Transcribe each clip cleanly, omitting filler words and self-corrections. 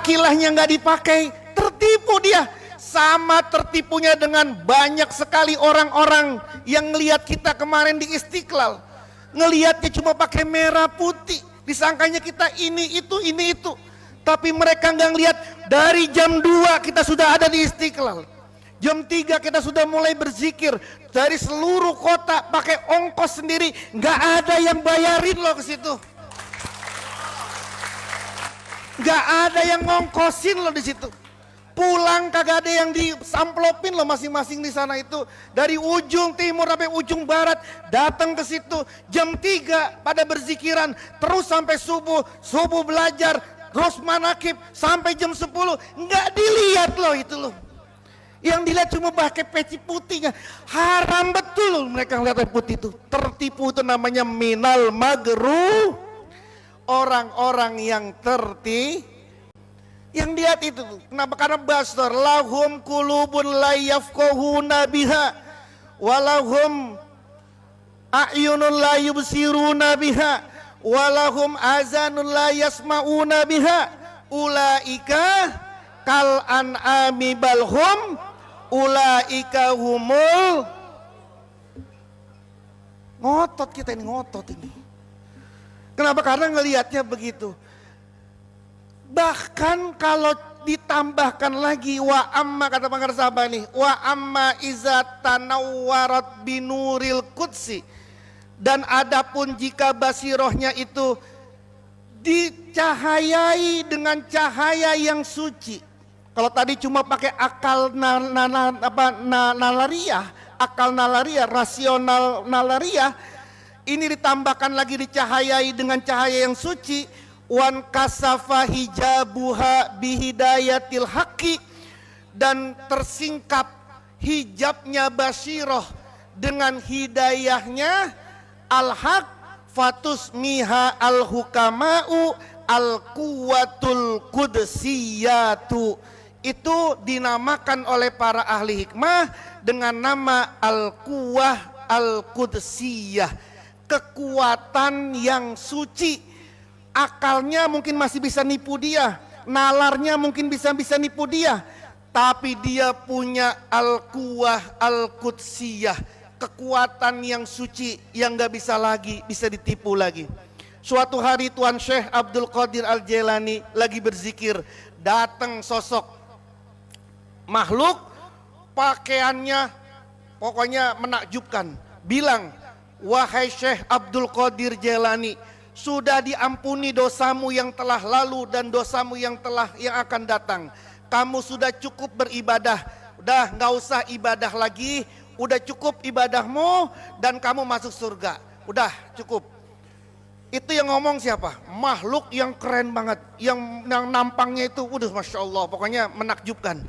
akilahnya nggak dipakai, tertipu dia. Sama tertipunya dengan banyak sekali orang-orang yang ngelihat kita kemarin di Istiqlal. Ngelihatnya cuma pakai merah putih, disangkanya kita ini itu. Tapi mereka nggak ngelihat dari jam 2 kita sudah ada di Istiqlal. Jam 3 kita sudah mulai berzikir dari seluruh kota pakai ongkos sendiri, nggak ada yang bayarin loh ke situ. Nggak ada yang ngongkosin loh di situ. Pulang kagak ada yang disamplopin loh masing-masing di sana itu. Dari ujung timur sampai ujung barat datang ke situ. Jam 3 pada berzikiran terus sampai subuh belajar, terus manakib sampai jam 10. Nggak dilihat loh itu loh. Yang dilihat cuma pakai peci putihnya. Haram betul loh mereka ngeliat peci putih itu. Tertipu itu namanya minal magru. Orang-orang yang yang lihat itu. Kenapa? Karena basar. Lahum kulubun la yafqahuna biha. Walahum a'yunun la yubsiruna biha. Walahum azanun la yasma'una biha. Ulaika kal an'ami balhum. Ulaika humul. Ngotot kita ini, ngotot ini. Kenapa? Karena ngelihatnya begitu. Bahkan kalau ditambahkan lagi wa amma, kata pengarang sahabat nih, wa amma iza tanawwarat binuril qudsi, dan adapun jika basirohnya itu dicahayai dengan cahaya yang suci. Kalau tadi cuma pakai akal nalariah, akal nalariah, rasional nalariah, ini ditambahkan lagi dicahayai dengan cahaya yang suci. Wan kasafa hijabuha bihidayatil haqqi, dan tersingkap hijabnya basiroh dengan hidayahnya al-haq. Fatus miha al-hukama'u al-quwatul qudsiyatu, itu dinamakan oleh para ahli hikmah dengan nama al-quwah al-qudsiyah, kekuatan yang suci. Akalnya mungkin masih bisa nipu dia, nalarnya mungkin bisa nipu dia, tapi dia punya al-quwah al-qudsiyah, kekuatan yang suci yang gak bisa ditipu lagi. Suatu hari Tuan Syekh Abdul Qadir Al-Jailani lagi berzikir, datang sosok makhluk, pakaiannya pokoknya menakjubkan, bilang, wahai Syekh Abdul Qadir Jailani, sudah diampuni dosamu yang telah lalu dan dosamu yang akan datang. Kamu sudah cukup beribadah, udah nggak usah ibadah lagi, udah cukup ibadahmu dan kamu masuk surga, udah cukup. Itu yang ngomong siapa? Makhluk yang keren banget, yang nampangnya itu, udah masya Allah, pokoknya menakjubkan.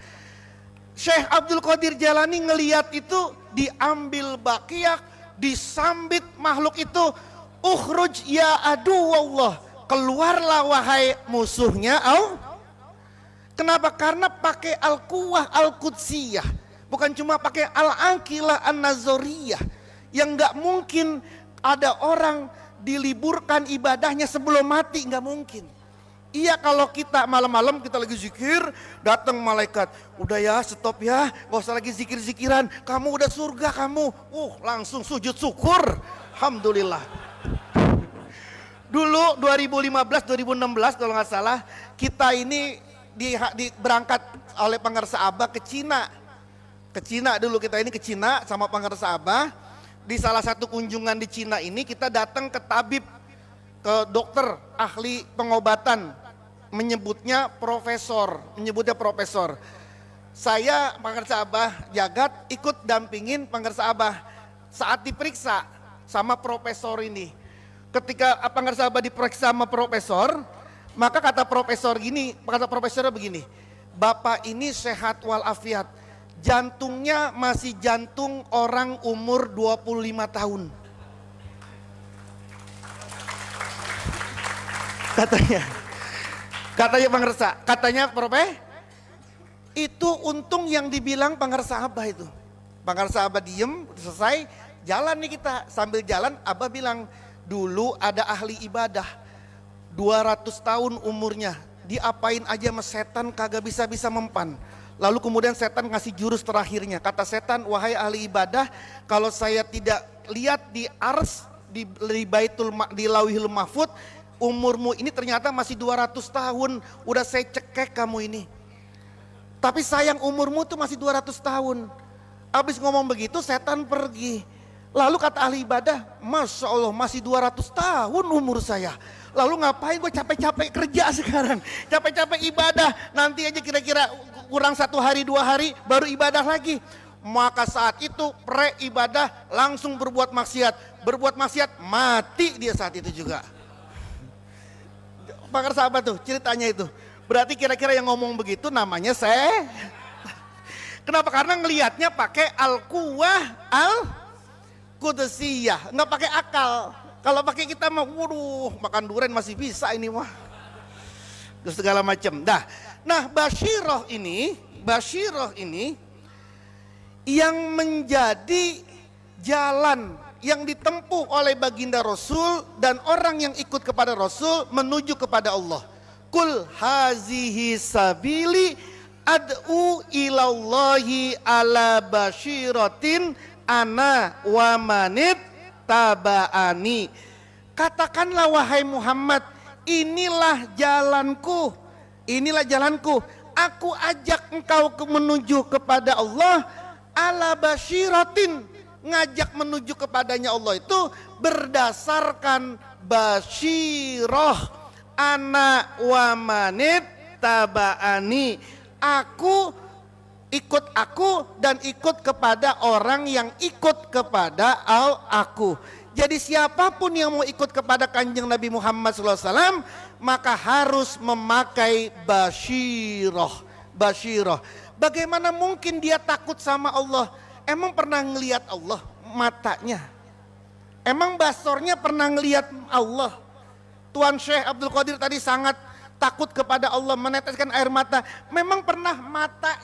Syekh Abdul Qadir Jailani ngelihat itu, diambil bakiak, disambit makhluk itu. Ukhruj ya aduwallah, keluarlah wahai musuhnya Allah. Kenapa? Karena pakai al-quwah al-qudsiyah, bukan cuma pakai al-aqilah an-nazariyah, yang nggak mungkin ada orang diliburkan ibadahnya sebelum mati, nggak mungkin. Iya, kalau kita malam-malam kita lagi zikir, datang malaikat, udah ya stop ya, gak usah lagi zikir-zikiran, kamu udah surga kamu, langsung sujud syukur, alhamdulillah. Dulu 2015-2016 kalau nggak salah, kita ini berangkat oleh Pangarsa Abah ke Cina. Ke Cina dulu kita ini ke Cina sama Pangarsa Abah. Di salah satu kunjungan di Cina ini kita datang ke tabib, ke dokter ahli pengobatan, menyebutnya profesor. Saya Pangarsa Abah Jagat ikut dampingin Pangarsa Abah saat diperiksa sama profesor ini. Ketika Pangarsa Abah diperiksa sama profesor, maka kata profesornya begini, Bapak ini sehat walafiat, jantungnya masih jantung orang umur 25 tahun. Katanya Pangarsa, katanya itu untung yang dibilang Pangarsa Abah itu. Pangarsa Abah diem, selesai, jalan nih kita, sambil jalan Abah bilang, dulu ada ahli ibadah 200 tahun umurnya diapain aja sama setan kagak bisa-bisa mempan. Lalu kemudian setan ngasih jurus terakhirnya. Kata setan, wahai ahli ibadah, kalau saya tidak lihat di ars, di lauhil mahfud, umurmu ini ternyata masih 200 tahun. Udah saya cekek kamu ini. Tapi sayang umurmu tuh masih 200 tahun. Habis ngomong begitu setan pergi. Lalu kata ahli ibadah, Masya Allah masih 200 tahun umur saya. Lalu ngapain gue capek-capek kerja sekarang, capek-capek ibadah, nanti aja kira-kira kurang 1 hari 2 hari baru ibadah lagi. Maka saat itu pre-ibadah langsung berbuat maksiat mati dia saat itu juga. Pakar sahabat tuh ceritanya itu. Berarti kira-kira yang ngomong begitu namanya saya. Kenapa? Karena ngelihatnya pakai al-quwah al-qudusiyah, nggak pakai akal. Kalau pakai kita mah, waduh, makan durian masih bisa ini mah. Terus segala macam. Nah, Basyirah ini yang menjadi jalan yang ditempuh oleh baginda Rasul dan orang yang ikut kepada Rasul menuju kepada Allah. Kul hazihi sabili ad'u ilallahi ala basyiratin ana wa manit taba'ani. Katakanlah wahai Muhammad, inilah jalanku, aku ajak engkau menuju kepada Allah ala basyiratin, ngajak menuju kepadanya Allah itu berdasarkan basyirah, ana wa manit taba'ani, ikut aku dan ikut kepada orang yang ikut kepada aku. Jadi siapapun yang mau ikut kepada Kanjeng Nabi Muhammad SAW maka harus memakai basyirah. Bagaimana mungkin dia takut sama Allah? Emang pernah ngelihat Allah matanya? Emang basornya pernah ngelihat Allah? Tuan Syekh Abdul Qadir tadi sangat takut kepada Allah, meneteskan air mata. Memang pernah mata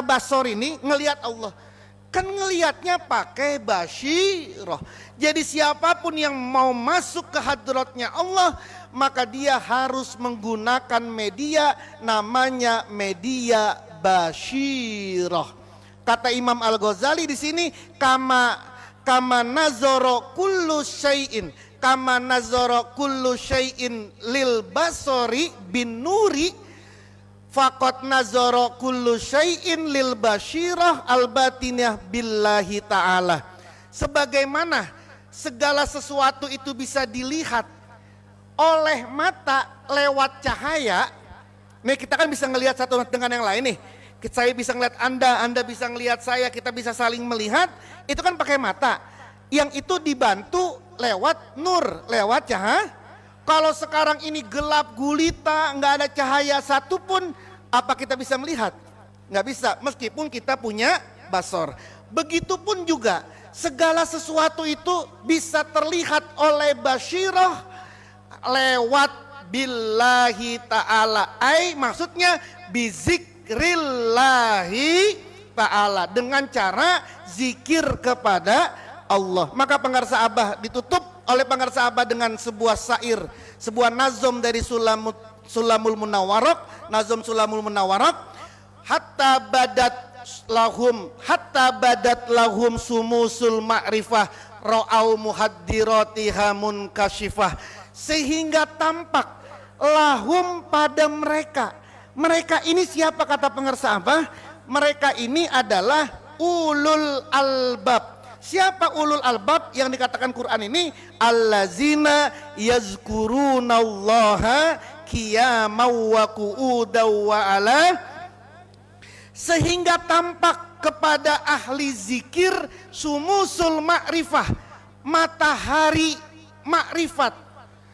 basor ini ngelihat Allah? Kan ngelihatnya pakai basyirah. Jadi siapapun yang mau masuk ke hadratnya Allah maka dia harus menggunakan media namanya media basyirah. Kata Imam Al-Ghazali di sini, kama nazara kullu syai'in, kama nazara kullu syai'in lil basori bin nuri, faqad nazara kullu syai'in lil basyirah al batinah billahi ta'ala. Sebagaimana segala sesuatu itu bisa dilihat oleh mata lewat cahaya. Nih kita kan bisa ngelihat satu dengan yang lain nih. Saya bisa ngelihat Anda bisa ngelihat saya, kita bisa saling melihat. Itu kan pakai mata. Yang itu dibantu lewat nur, lewat cahaya. Kalau sekarang ini gelap gulita, nggak ada cahaya satupun, apa kita bisa melihat? Nggak bisa, meskipun kita punya basor. Begitupun juga segala sesuatu itu bisa terlihat oleh basyirah lewat billahi ta'ala. Maksudnya bizikrillahi ta'ala, dengan cara zikir kepada Allah. Maka pengarsa Abah ditutup oleh pengarsa Abah dengan sebuah syair, sebuah nazom dari Sulamul Munawwarah, nazom Sulamul Munawwarah. Hatta badat lahum sumusul ma'rifah ra'au muhaddiratiha munkashifah, sehingga tampak lahum pada mereka. Mereka ini siapa kata pengarsa Abah? Mereka ini adalah ulul albab. Siapa ulul albab yang dikatakan Quran ini? Allazina yazkurunallaha qiyaman wa qu'udan wa ala, sehingga tampak kepada ahli zikir sumusul ma'rifah, matahari makrifat,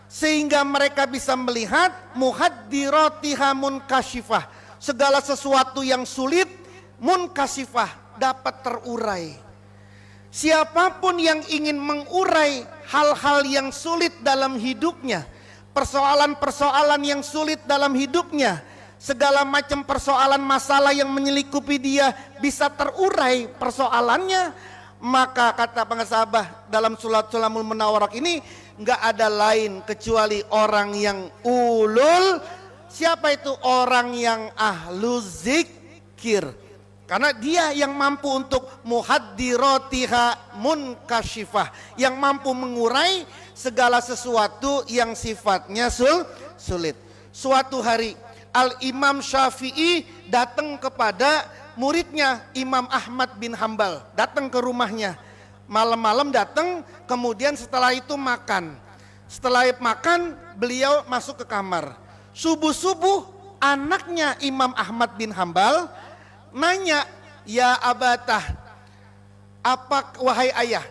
sehingga mereka bisa melihat muhaddiratiha munkashifah, segala sesuatu yang sulit munkashifah dapat terurai. Siapapun yang ingin mengurai hal-hal yang sulit dalam hidupnya, persoalan-persoalan yang sulit dalam hidupnya, segala macam persoalan masalah yang menyelikupi dia bisa terurai persoalannya, maka kata pengasabah dalam Sulamul Munawwarah ini, nggak ada lain kecuali orang yang ulul. Siapa itu? Orang yang ahlu zikir. Karena dia yang mampu untuk muhaddiratiha munkashifah, yang mampu mengurai segala sesuatu yang sifatnya sulit. Suatu hari Al-Imam Syafi'i datang kepada muridnya Imam Ahmad bin Hambal, datang ke rumahnya. Malam-malam datang, kemudian setelah itu makan. Setelah makan, beliau masuk ke kamar. Subuh-subuh anaknya Imam Ahmad bin Hambal nanya, "Ya abatah, wahai ayah,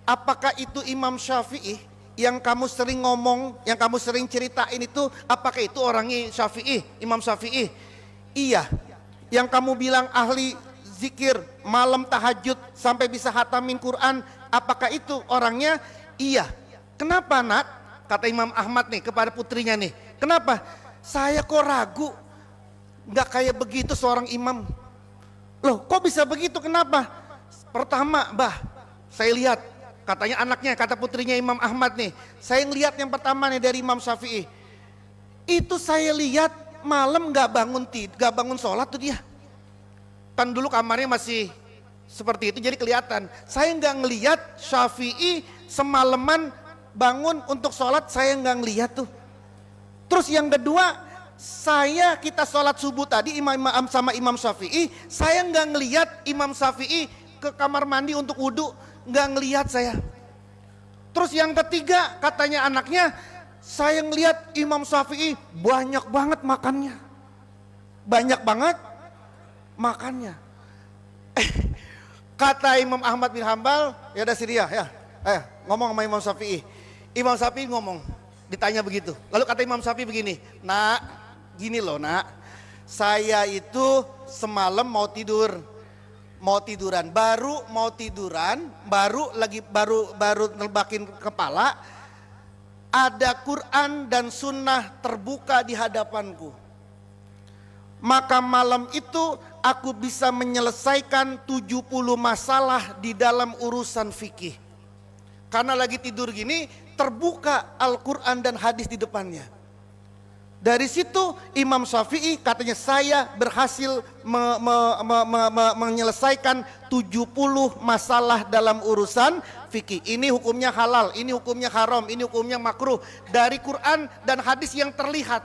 apakah itu Imam Syafi'i yang kamu sering ngomong, yang kamu sering ceritain itu, apakah itu orangnya Syafi'i, Imam Syafi'i?" "Iya." "Yang kamu bilang ahli zikir, malam tahajud sampai bisa hatamin Quran, apakah itu orangnya?" "Iya." "Kenapa nak?" Kata Imam Ahmad nih kepada putrinya nih, "Kenapa? Saya kok ragu, nggak kayak begitu seorang imam." "Loh kok bisa begitu, kenapa?" "Pertama bah, saya lihat," katanya anaknya, kata putrinya Imam Ahmad nih, "saya ngelihat yang pertama nih dari Imam Syafi'i, itu saya lihat malam nggak bangun sholat tuh dia. Kan dulu kamarnya masih seperti itu jadi kelihatan. Saya nggak ngelihat Syafi'i semalaman bangun untuk sholat, saya nggak ngelihat tuh. Terus yang kedua, kita sholat subuh tadi imam sama Imam Syafi'i, saya nggak ngelihat Imam Syafi'i ke kamar mandi untuk wudhu, nggak ngelihat saya. Terus yang ketiga," katanya anaknya, "saya ngelihat Imam Syafi'i banyak banget makannya, banyak banget makannya." Kata Imam Ahmad bin Hambal, "Ya udah Syria ya, ngomong sama Imam Syafi'i." Imam Syafi'i ngomong, ditanya begitu. Lalu kata Imam Syafi'i begini, "Nak, gini loh nak, saya itu semalam mau tiduran, baru nelbakin kepala, ada Quran dan sunnah terbuka di hadapanku. Maka malam itu aku bisa menyelesaikan 70 masalah di dalam urusan fikih. Karena lagi tidur gini, terbuka Al-Quran dan hadis di depannya. Dari situ Imam Syafi'i katanya, saya berhasil menyelesaikan 70 masalah dalam urusan fikih. Ini hukumnya halal, ini hukumnya haram, ini hukumnya makruh. Dari Quran dan hadis yang terlihat.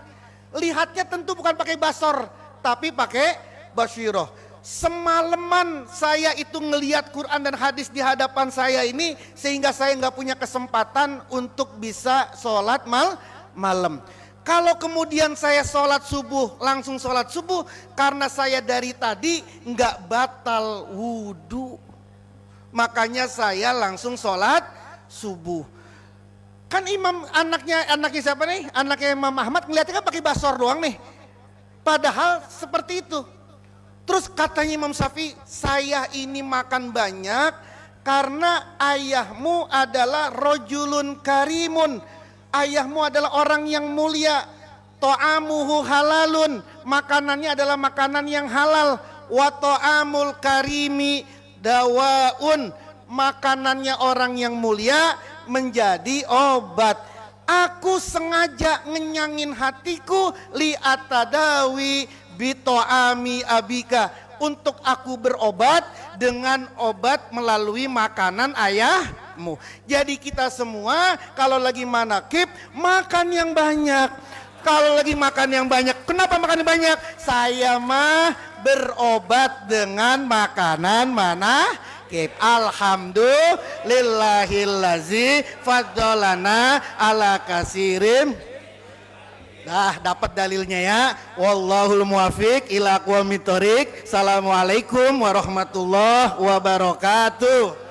Lihatnya tentu bukan pakai basor, tapi pakai basyirah. Semalaman saya itu ngelihat Quran dan hadis di hadapan saya ini, sehingga saya nggak punya kesempatan untuk bisa sholat malam. Kalau kemudian saya sholat subuh, langsung sholat subuh, karena saya dari tadi nggak batal wudhu, makanya saya langsung sholat subuh." Kan anaknya siapa nih? Anaknya Imam Ahmad ngeliatnya kan pakai basor doang nih. Padahal seperti itu. Terus katanya Imam Syafi'i, "Saya ini makan banyak karena ayahmu adalah rojulun karimun. Ayahmu adalah orang yang mulia. To'amuhu halalun, makanannya adalah makanan yang halal. Wa to'amul karimi dawaun, makanannya orang yang mulia menjadi obat. Aku sengaja ngenyangin hatiku li'atadawi bito'ami abika, untuk aku berobat dengan obat melalui makanan ayahmu." Jadi kita semua kalau lagi manakib makan yang banyak. Kalau lagi makan yang banyak, kenapa makan yang banyak? Saya mah berobat dengan makanan manakib. Alhamdulillahillazi faddolana ala kasirim. Dah dapat dalilnya ya. Wallahul muwafiq ila aqwamit thoriq. Assalamualaikum warahmatullahi wabarakatuh.